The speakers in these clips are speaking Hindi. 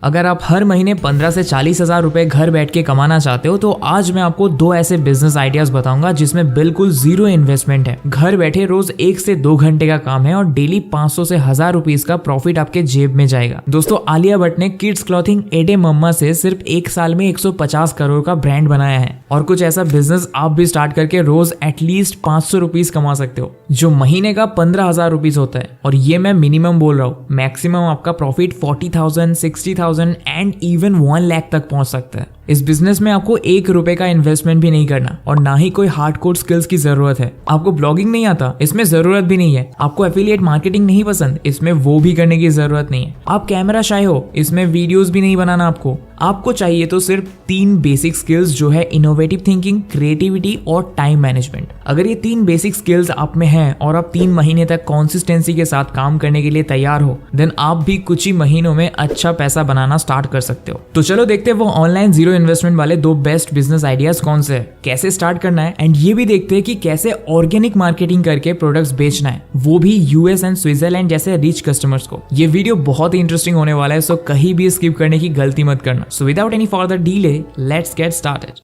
अगर आप हर महीने 15 से 40 हजार रुपए घर बैठ के कमाना चाहते हो तो आज मैं आपको 2 ऐसे बिजनेस आइडियाज बताऊंगा जिसमें बिल्कुल जीरो इन्वेस्टमेंट है। घर बैठे रोज 1 से 2 घंटे का काम है और डेली 500 से 1000 रुपीज का प्रॉफिट आपके जेब में जाएगा। दोस्तों, आलिया भट्ट ने किड्स क्लॉथिंग एडे मम्मा से सिर्फ 1 साल में 150 करोड़ का ब्रांड बनाया है और कुछ ऐसा बिजनेस आप भी स्टार्ट करके रोज एटलीस्ट 500 रुपीज कमा सकते हो जो महीने का 15,000 रुपीज होता है। और ये मैं मिनिमम बोल रहा हूँ, मैक्सिमम आपका प्रॉफिट 40,000, 60,000 एंड इवन 1 लाख तक पहुंच सकता है। इस बिजनेस में आपको 1 रुपए का इन्वेस्टमेंट भी नहीं करना और ना ही कोई हार्डकोर स्किल्स की जरूरत है। आपको ब्लॉगिंग नहीं आता, इसमें जरूरत भी नहीं है। आपको एफिलिएट मार्केटिंग नहीं पसंद, इसमें वो भी करने की जरूरत नहीं है। आप कैमरा शाय हो, इसमें वीडियोस भी नहीं बनाना आपको चाहिए तो सिर्फ 3 बेसिक स्किल्स जो है इनोवेटिव थिंकिंग, क्रिएटिविटी और टाइम मैनेजमेंट। अगर ये 3 बेसिक स्किल्स आप में हैं और आप 3 महीने तक कंसिस्टेंसी के साथ काम करने के लिए तैयार हो, देन आप भी कुछ ही महीनों में अच्छा पैसा बनाना स्टार्ट कर सकते हो। तो चलो देखते हैं वो ऑनलाइन जीरो इन्वेस्टमेंट वाले 2 बेस्ट बिजनेस आइडियाज कौन से है, कैसे स्टार्ट करना है, एंड ये भी देखते हैं कि कैसे ऑर्गेनिक मार्केटिंग करके प्रोडक्ट्स बेचना है, वो भी यूएस एंड स्विट्जरलैंड जैसे रिच कस्टमर्स को। ये वीडियो बहुत ही इंटरेस्टिंग होने वाला है, सो कहीं भी स्किप करने की गलती मत करना। So without any further delay, let's get started.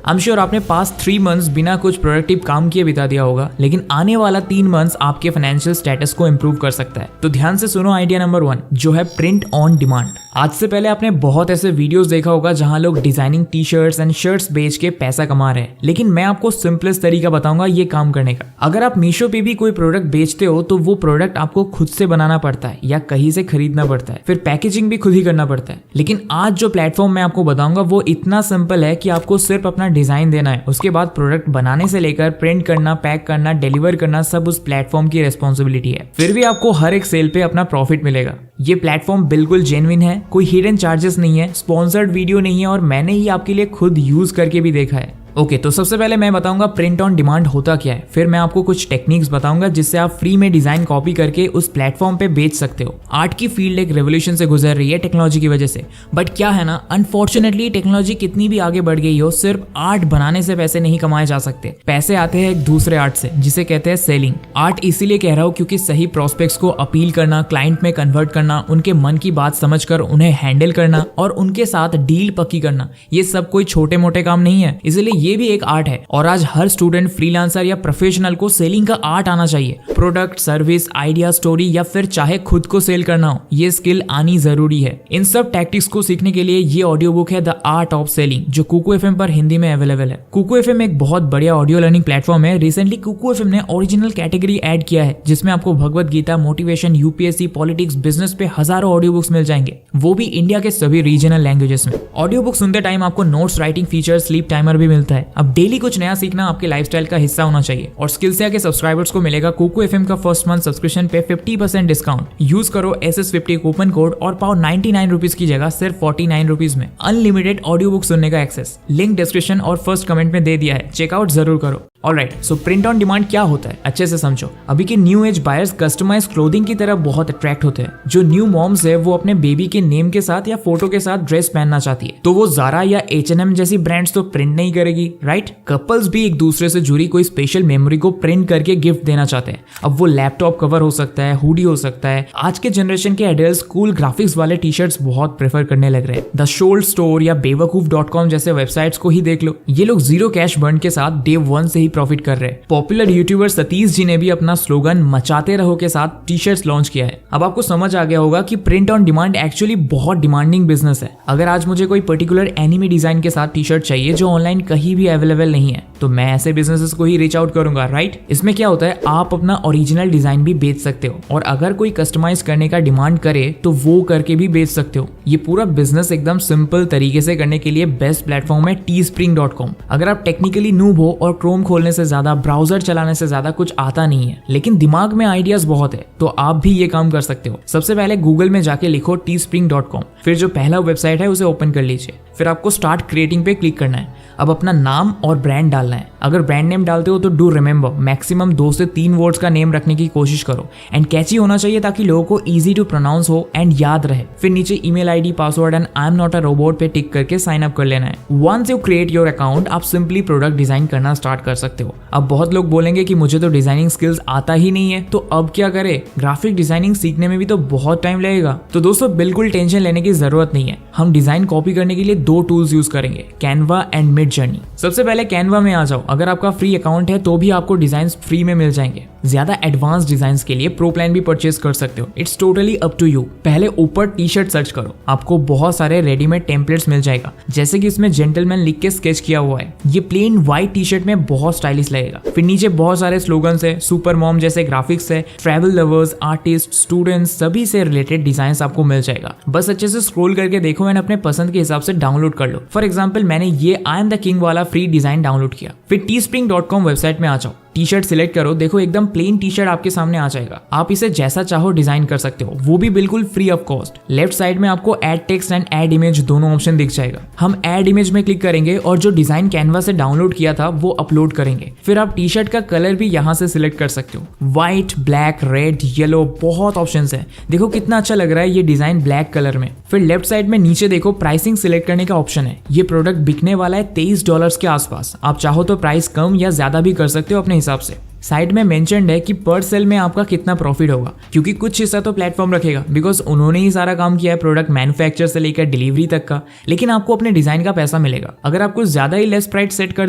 I'm sure आपने पास्ट 3 मंथ्स बिना कुछ प्रोडक्टिव काम किए बिता दिया होगा, लेकिन आने वाला 3 मंथ्स आपके फाइनेंशियल स्टेटस को इंप्रूव कर सकता है। तो ध्यान से सुनो आइडिया नंबर 1 जो है प्रिंट ऑन डिमांड। आज से पहले आपने बहुत ऐसे वीडियोस देखा होगा जहां लोग designing T shirts and shirts बेच के पैसा कमा रहे हैं, लेकिन मैं आपको सिंपलेस्ट तरीका बताऊंगा ये काम करने का। अगर आप मीशो पे भी कोई प्रोडक्ट बेचते हो तो वो प्रोडक्ट आपको खुद से बनाना पड़ता है या कहीं से खरीदना पड़ता है, फिर पैकेजिंग भी खुद ही करना पड़ता है। लेकिन आज जो प्लेटफॉर्म मैं आपको बताऊंगा वो इतना सिंपल है कि आपको सिर्फ अपना डिजाइन देना है, उसके बाद प्रोडक्ट बनाने से लेकर प्रिंट करना, पैक करना, डिलीवर करना सब उस प्लेटफॉर्म की रिस्पॉन्सिबिलिटी है। फिर भी आपको हर एक सेल पे अपना प्रॉफिट मिलेगा। ये प्लेटफॉर्म बिल्कुल जेन्युइन है, कोई हिडन चार्जेस नहीं है, स्पॉन्सर्ड वीडियो नहीं है और मैंने ही आपके लिए खुद यूज करके भी देखा है। ओके, तो सबसे पहले मैं बताऊंगा प्रिंट ऑन डिमांड होता क्या है, फिर मैं आपको कुछ टेक्निक्स बताऊंगा जिससे आप फ्री में डिजाइन कॉपी करके उस प्लेटफॉर्म पे बेच सकते हो। आर्ट की फील्ड एक रेवोल्यूशन से गुजर रही है टेक्नोलॉजी की वजह से, बट क्या है ना, अनफॉर्चुनेटली टेक्नोलॉजी कितनी भी आगे बढ़ गई हो, सिर्फ आर्ट बनाने से पैसे नहीं कमाए जा सकते। पैसे आते हैं एक दूसरे आर्ट से जिसे कहते हैं सेलिंग। आर्ट इसीलिए कह रहा हूँ क्योंकि सही प्रोस्पेक्ट्स को अपील करना, क्लाइंट में कन्वर्ट करना, उनके मन की बात समझकर उन्हें हैंडल करना और उनके साथ डील पक्की करना, ये सब कोई छोटे मोटे काम नहीं है, इसलिए ये भी एक आर्ट है। और आज हर स्टूडेंट, फ्रीलांसर या प्रोफेशनल को सेलिंग का आर्ट आना चाहिए। प्रोडक्ट, सर्विस, आइडिया, स्टोरी या फिर चाहे खुद को सेल करना हो, ये स्किल आनी जरूरी है। इन सब टैक्टिक्स को सीखने के लिए ये ऑडियो बुक है द आर्ट ऑफ सेलिंग, जो कुकू एफएम पर हिंदी में अवेलेबल है। कुकू एफएम एक बहुत बढ़िया ऑडियो लर्निंग प्लेटफॉर्म है। रिसेंटली कुकू एफएम ने ओरिजिनल कैटेगरी ऐड किया है जिसमें आपको Bhagavad Gita, motivation, UPSC, politics, business पे हजारों ऑडियो बुक्स मिल जाएंगे, वो भी इंडिया के सभी रीजनल लैंग्वेजेस में। ऑडियो बुक सुनते टाइम आपको notes, writing feature, sleep timer भी मिलता है। अब डेली कुछ नया सीखना आपके लाइफस्टाइल का हिस्सा होना चाहिए। और स्किल्सिया के सब्सक्राइबर्स को मिलेगा कुकू एफएम का फर्स्ट मंथ सब्सक्रिप्शन पे 50% डिस्काउंट। यूज करो SS50 कूपन कोड और पाओ 99 रुपीज की जगह सिर्फ 49 रुपीज में अनलिमिटेड ऑडियो बुक सुनने का एक्सेस। लिंक डिस्क्रिप्शन और फर्स्ट कमेंट में दे दिया है, चेकआउट जरूर करो। Alright, so print on demand क्या होता है अच्छे से समझो। अभी के new age buyers customise clothing की तरफ बहुत अट्रैक्ट होते हैं। जो न्यू मॉम्स है वो अपने बेबी के नेम के साथ या फोटो के साथ ड्रेस पहनना चाहती है, तो वो ज़ारा या H&M जैसी ब्रांड्स तो प्रिंट नहीं करेगी, राइट। कपल्स भी एक दूसरे से जुड़ी कोई स्पेशल मेमोरी को प्रिंट करके गिफ्ट देना चाहते हैं। अब वो लैपटॉप कवर हो सकता है, हुडी हो सकता है। आज के जनरेशन के एडल्ट्स कूल ग्राफिक्स वाले टी शर्ट्स बहुत प्रेफर करने लग रहे हैं। द शोल्ड स्टोर या बेवकूफ.com जैसे वेबसाइट्स को ही देख लो, ये लोग जीरो कैश बर्न के साथ डे 1 से ही प्रॉफिट कर रहे हैं। पॉपुलर यूट्यूबर सतीश जी ने भी अपना स्लोगन मचाते रहो के साथ टी शर्ट्स लॉन्च किया है। अब आपको समझ आ गया होगा कि प्रिंट ऑन डिमांड एक्चुअली बहुत डिमांडिंग बिजनेस है। अगर आज मुझे कोई पर्टिकुलर एनिमी डिजाइन के साथ टी शर्ट चाहिए जो ऑनलाइन कहीं भी अवेलेबल नहीं है, तो मैं ऐसे बिजनेसेस को ही रीच आउट करूंगा, राइट। इसमें क्या होता है, आप अपना ओरिजिनल डिजाइन भी बेच सकते हो और अगर कोई कस्टमाइज करने का डिमांड करे तो वो करके भी बेच सकते हो। ये पूरा बिजनेस एकदम सिंपल तरीके से करने के लिए बेस्ट प्लेटफॉर्म है teespring.com। अगर आप टेक्निकली नूब हो और क्रोम खोलने से ज्यादा, ब्राउजर चलाने से ज्यादा कुछ आता नहीं है, लेकिन दिमाग में आइडियाज बहुत है, तो आप भी ये काम कर सकते हो। सबसे पहले गूगल में जाके लिखो teespring.com, फिर जो पहला वेबसाइट है उसे ओपन कर लीजिए, फिर आपको स्टार्ट क्रिएटिंग पे क्लिक करना है। अब अपना नाम और ब्रांड डालना है। अगर ब्रांड नेम डालते हो तो डू रिमेंबर मैक्सिमम 2 से 3 वर्ड्स का नेम रखने की कोशिश करो एंड कैची होना चाहिए ताकि लोगों को इजी टू प्रोनाउंस हो एंड याद रहे। फिर नीचे email ID, password and I am not a robot पे टिक करके साइन अप कर लेना है। Once you create your account, आप सिंपली प्रोडक्ट डिजाइन करना स्टार्ट कर सकते हो। अब बहुत लोग बोलेंगे कि मुझे तो डिजाइनिंग स्किल्स आता ही नहीं है, तो अब क्या करें? ग्राफिक डिजाइनिंग सीखने में भी तो बहुत टाइम लगेगा। तो दोस्तों बिल्कुल टेंशन लेने की जरूरत नहीं है। हम डिजाइन कॉपी करने के लिए 2 टूल्स यूज करेंगे, कैनवा एंड मिडजर्नी। सबसे पहले कैनवा में आ जाओ। अगर आपका फ्री अकाउंट है तो भी आपको डिजाइन फ्री में मिल जाएंगे। ज्यादा एडवांस डिजाइन के लिए प्रो प्लान भी परचेज कर सकते हो। It's totally up to you. पहले ऊपर टी शर्ट सर्च करो, आपको बहुत सारे रेडीमेड टेम्पलेट्स मिल जाएगा, जैसे कि इसमें जेंटलमैन लिख के स्केच किया हुआ है। ये प्लेन व्हाइट टी शर्ट में बहुत स्टाइलिश लगेगा। फिर नीचे बहुत सारे स्लोगन्स है, सुपर मॉम जैसे ग्राफिक्स है, ट्रैवल लवर्स, आर्टिस्ट, स्टूडेंट्स सभी से रिलेटेड डिजाइन आपको मिल जाएगा। बस अच्छे से स्क्रॉल करके देखो एंड अपने पसंद के हिसाब से डाउनलोड कर लो। फॉर एग्जाम्पल मैंने ये आई एम द किंग वाला फ्री डिजाइन डाउनलोड किया। फिर teespring.com वेबसाइट में आ जाओ, टी शर्ट सिलेक्ट करो। देखो एकदम प्लेन टी शर्ट आपके सामने आ जाएगा। आप इसे जैसा चाहो डिजाइन कर सकते हो, वो भी बिल्कुल free of cost. Left side में आपको add text and add image दोनों ऑप्शन दिख जाएगा। हम ऐड इमेज में क्लिक करेंगे और जो डिजाइन कैनवा से डाउनलोड किया था वो अपलोड करेंगे। फिर आप टी शर्ट का कलर भी यहाँ से सिलेक्ट कर सकते हो, व्हाइट, ब्लैक, रेड, येलो, बहुत ऑप्शंस है। देखो कितना अच्छा लग रहा है ये डिजाइन ब्लैक कलर में। फिर लेफ्ट साइड में नीचे देखो प्राइसिंग सिलेक्ट करने का ऑप्शन है। ये प्रोडक्ट बिकने वाला है $23 के आसपास। आप चाहो तो प्राइस कम या ज्यादा भी कर सकते हो अपने हिसाब से। साइड में मेंशन्ड है कि पर सेल में आपका कितना प्रॉफिट होगा, क्योंकि कुछ हिस्सा तो प्लेटफॉर्म रखेगा, बिकॉज उन्होंने ही सारा काम किया है प्रोडक्ट मैन्युफैक्चर से लेकर डिलीवरी तक का। लेकिन आपको अपने डिजाइन का पैसा मिलेगा। अगर आप कुछ ज्यादा ही लेस प्राइस सेट कर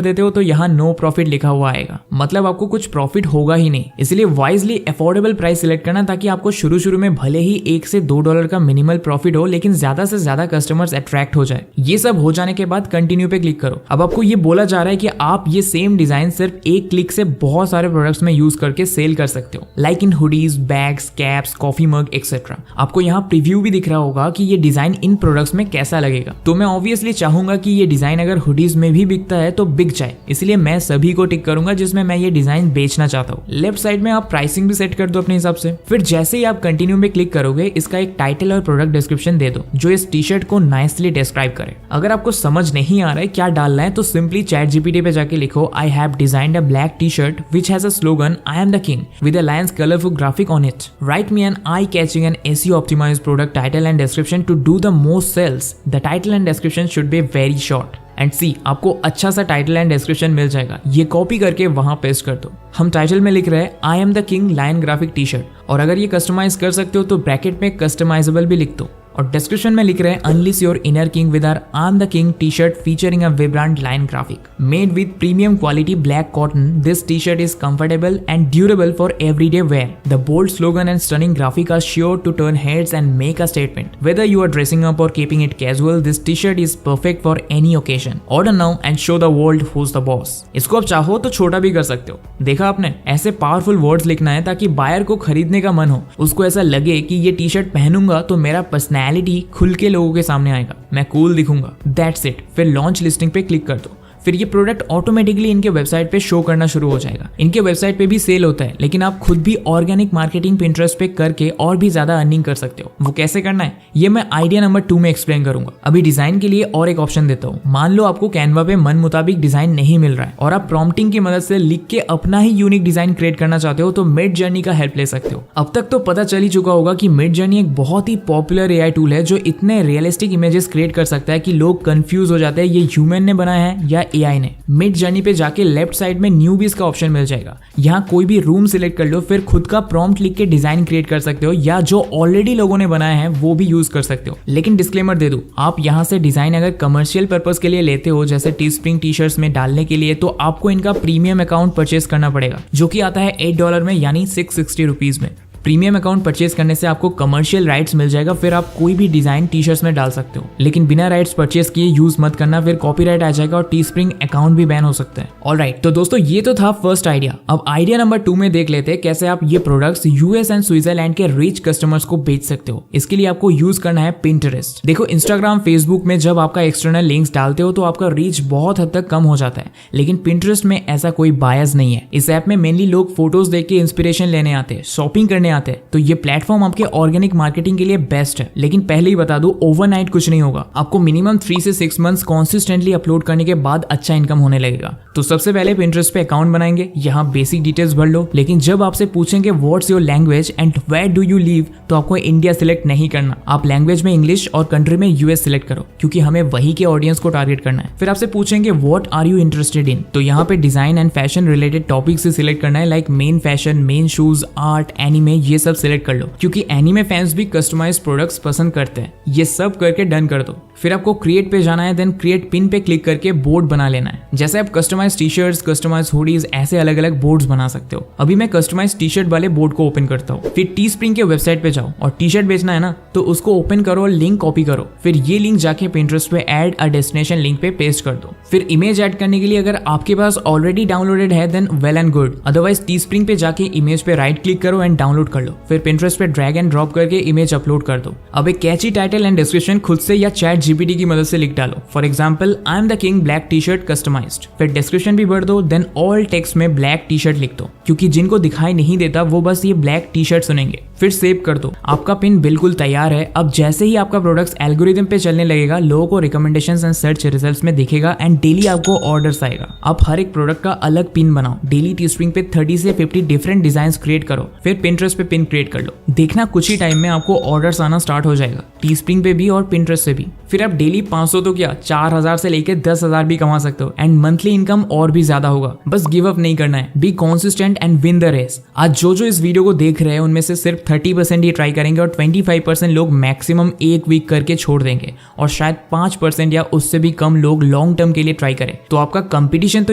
देते हो तो यहाँ नो प्रॉफिट लिखा हुआ आएगा, मतलब आपको कुछ प्रॉफिट होगा ही नहीं। इसलिए वाइजली अफोर्डेबल प्राइस सिलेक्ट करना, ताकि आपको शुरू में भले ही $1 से $2 का मिनिमल प्रॉफिट हो, लेकिन ज्यादा से ज्यादा कस्टमर्स अट्रैक्ट हो जाए। ये सब हो जाने के बाद कंटिन्यू पे क्लिक करो। अब आपको ये बोला जा रहा है कि आप ये सेम डिजाइन सिर्फ एक क्लिक से बहुत सारे प्रोडक्ट्स में यूज करके सेल कर सकते हो, like in hoodies, bags, caps, coffee mug etcetera. आपको यहाँ प्रीव्यू भी दिख रहा होगा कि ये डिजाइन इन प्रोडक्ट्स में कैसा लगेगा। तो मैं ऑब्वियसली चाहूंगा कि ये डिजाइन अगर हुडीज में भी बिकता है तो बिक जाए, इसलिए मैं सभी को टिक करूंगा जिसमें मैं ये डिजाइन बेचना चाहता हूँ। लेफ्ट साइड में आप प्राइसिंग भी सेट कर दो अपने हिसाब से। फिर जैसे ही आप कंटिन्यू में क्लिक करोगे, इसका एक टाइटल और प्रोडक्ट डिस्क्रिप्शन दे दो जो इस टी शर्ट को नाइसली डिस्क्राइब करे। अगर आपको समझ नहीं आ रहा है क्या डालना है तो सिंपली ChatGPT पे जाके लिखो, I have designed a black T shirt which has a slogan I am the king with a lion's colorful graphic on it. Write me an eye-catching and SEO-optimized product title and description to do the most sales. The title and description should be very short. And see आपको अच्छा सा टाइटल एंड डिस्क्रिप्शन मिल जाएगा। ये कॉपी करके वहां पेस्ट कर दो। हम टाइटल में लिख रहे हैं I am the king lion graphic T shirt, और अगर ये कस्टमाइज कर सकते हो तो ब्रैकेट में कस्टमाइजेबल भी लिख दो। और डिस्क्रिप्शन में लिख रहे हैं unleash your inner king with our I am the king T shirt featuring a vibrant line graphic made with premium quality black cotton. This T shirt is comfortable and durable for everyday wear. The bold slogan and stunning graphic are sure to turn heads and make a statement. Whether you are dressing up or keeping it casual, this T shirt is perfect for any occasion. Order now and show the world who's the boss. इसको आप चाहो तो छोटा भी कर सकते हो। देखा आपने, ऐसे पावरफुल वर्ड्स लिखना है ताकि बायर को खरीदने का मन हो, उसको ऐसा लगे कि ये टी शर्ट पहनूंगा तो मेरा पर्सनैलिटी खुल के लोगों के सामने आएगा, मैं कूल दिखूंगा। That's it. फिर लॉन्च लिस्टिंग पे क्लिक कर दो। फिर ये प्रोडक्ट ऑटोमेटिकली इनके वेबसाइट पे शो करना शुरू हो जाएगा। इनके वेबसाइट पे भी सेल होता है, लेकिन आप खुद भी ऑर्गेनिक मार्केटिंग पिंटरेस्ट पे करके और भी ज्यादा अर्निंग कर सकते हो। वो कैसे करना है ये मैं आइडिया नंबर 2 में एक्सप्लेन करूंगा। अभी डिजाइन के लिए और एक ऑप्शन देता हूँ। मान लो आपको कैनवा पे मन मुताबिक डिजाइन नहीं मिल रहा है और आप प्रॉम्प्टिंग की मदद से लिख के अपना ही यूनिक डिजाइन क्रिएट करना चाहते हो, तो मिडजर्नी का हेल्प ले सकते हो। अब तक तो पता चल ही चुका होगा कि मिडजर्नी एक बहुत ही पॉपुलर AI टूल है जो इतने रियलिस्टिक इमेजेस क्रिएट कर सकता है कि लोग कंफ्यूज हो जाते हैं ये ह्यूमन ने बनाया है या AI ने। मिडजर्नी पे जाके लेफ्ट साइड में न्यूबीज का ऑप्शन मिल जाएगा। यहाँ कोई भी रूम सिलेक्ट कर लो, फिर खुद का प्रॉम्प्ट लिख के डिजाइन क्रिएट कर सकते हो, या जो ऑलरेडी लोगों ने बनाया है वो भी यूज कर सकते हो। लेकिन डिस्क्लेमर दे दूं, आप यहाँ से डिजाइन अगर कमर्शियल पर्पस के लिए लेते हो, जैसे टीस्प्रिंग टी शर्ट्स में डालने के लिए, तो आपको इनका प्रीमियम अकाउंट परचेज करना पड़ेगा, जो कि आता है $8 में, यानी 660 रुपीज में। प्रीमियम अकाउंट परचेज करने से आपको कमर्शियल राइट्स मिल जाएगा, फिर आप कोई भी डिजाइन टी शर्ट्स में डाल सकते हो। लेकिन बिना राइट्स परचेज किए यूज मत करना, फिर कॉपीराइट आ जाएगा और टीस्प्रिंग अकाउंट भी बैन हो सकता है। ऑलराइट, तो दोस्तों ये तो था फर्स्ट आइडिया। अब आइडिया नंबर 2 में देख लेते हैं कैसे आप ये प्रोडक्ट्स US एंड स्विट्जरलैंड के रिच कस्टमर्स को बेच सकते हो। इसके लिए आपको यूज करना है पिंटरेस्ट। देखो इंस्टाग्राम, फेसबुक में जब आपका एक्सटर्नल लिंक्स डालते हो तो आपका रीच बहुत हद तक कम हो जाता है, लेकिन पिंटरेस्ट में ऐसा कोई बायस नहीं है। इस ऐप में मेनली लोग फोटोज देख के इंस्पिरेशन लेने आते हैं, शॉपिंग करने आते हैं तो ये प्लेटफॉर्म आपके ऑर्गेनिक मार्केटिंग के लिए बेस्ट है। लेकिन पहले ही बता दूं, ओवरनाइट कुछ नहीं होगा। आपको मिनिमम 3 से 6 मंथ्स कॉन्सिस्टेंटली अपलोड करने के बाद अच्छा इनकम होने लगेगा। तो सबसे पहले Pinterest पे अकाउंट बनाएंगे, यहाँ बेसिक डिटेल्स भर लो। लेकिन जब आपसे पूछेंगे what's your language and where do you live, तो आपको इंडिया सिलेक्ट नहीं करना। आप लैंग्वेज में इंग्लिश और कंट्री में यूएस सिलेक्ट करो, क्योंकि हमें वही के ऑडियंस को टारगेट करना है। फिर आपसे पूछेंगे what are you interested in, तो यहाँ पे design and fashion related topic से सिलेक्ट करना है, like men fashion, men shoes, art, anime, ये सब सिलेक्ट कर लो, क्योंकि एनिमे फैंस भी कस्टमाइज्ड प्रोडक्ट्स पसंद करते हैं। ये सब करके डन कर दो। फिर आपको क्रिएट पे जाना है, देन क्रिएट पिन पे क्लिक करके बोर्ड बना लेना है। जैसे आप customise T shirts, customise hoodies, ऐसे अलग अलग बोर्ड्स बना सकते हो। अभी मैं कस्टमाइज टी शर्ट वाले बोर्ड को ओपन करता हूँ। फिर टी स्प्रिंग के वेबसाइट पे जाओ और टी शर्ट बेचना है ना, तो उसको ओपन करो और लिंक कॉपी करो। फिर ये लिंक जाके Pinterest पे ऐड अ डेस्टिनेशन लिंक पे पेस्ट कर दो। फिर इमेज ऐड करने के लिए अगर आपके पास ऑलरेडी डाउनलोडेड है then well and good, otherwise Teespring पे जाके इमेज पे राइट क्लिक करो एंड डाउनलोड कर लो। फिर Pinterest पे ड्रैग एंड ड्रॉप करके इमेज अपलोड कर दो। अब एक कैची टाइटल एंड डिस्क्रिप्शन खुद से या चैट जीपीटी की मदद से लिख डालो। For example, I am the king black T shirt customised. फिर डिस्क्रिप्शन भी भर दो, देन ऑल टेक्स्ट में ब्लैक टी शर्ट लिख दो, क्योंकि जिनको दिखाई नहीं देता वो बस ये ब्लैक टी शर्ट सुनेंगे। फिर सेव कर दो। आपका पिन बिल्कुल तैयार है। अब जैसे ही आपका प्रोडक्ट्स एल्गोरिथम पे चलने लगेगा, लोगों को रिकमेंडेशंस एंड सर्च रिजल्ट्स में दिखेगा एंड डेली आपको ऑर्डर्स आएगा। आप हर एक प्रोडक्ट का अलग पिन बनाओ। डेली टी स्प्रिंग पे 30 से 50 डिफरेंट डिजाइन क्रिएट करो। फिर Pinterest पे पिन क्रिएट कर लो। देखना कुछ ही टाइम में आपको ऑर्डर्स आना स्टार्ट हो जाएगा, टी स्प्रिंग पे भी और Pinterest से भी। फिर आप डेली 500 तो क्या 4000 से लेकर 10,000 भी कमा सकते हो एंड मंथली इनकम और भी ज्यादा होगा। बस गिव अप नहीं करना है, be consistent and win the race. आज जो इस वीडियो को देख रहे हैं उनमें से सिर्फ 30% ही ट्राई करेंगे और 25% लोग मैक्सिमम एक वीक करके छोड़ देंगे और शायद 5% या उससे भी कम लोग लॉन्ग टर्म के लिए ट्राई करें। तो आपका कंपटीशन तो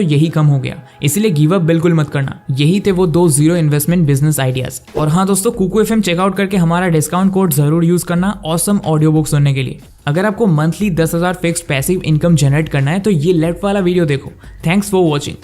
यही कम हो गया, इसलिए गिव अप बिल्कुल मत करना। यही थे वो 2 जीरो इन्वेस्टमेंट बिजनेस आइडियाज। और हाँ दोस्तों, कुकू FM चेकआउट करके हमारा डिस्काउंट कोड जरूर यूज करना ऑसम ऑडियो बुक सुनने के लिए। अगर आपको monthly 10,000 fixed passive income generate करना है तो ये लेफ्ट वाला वीडियो देखो। Thanks for watching.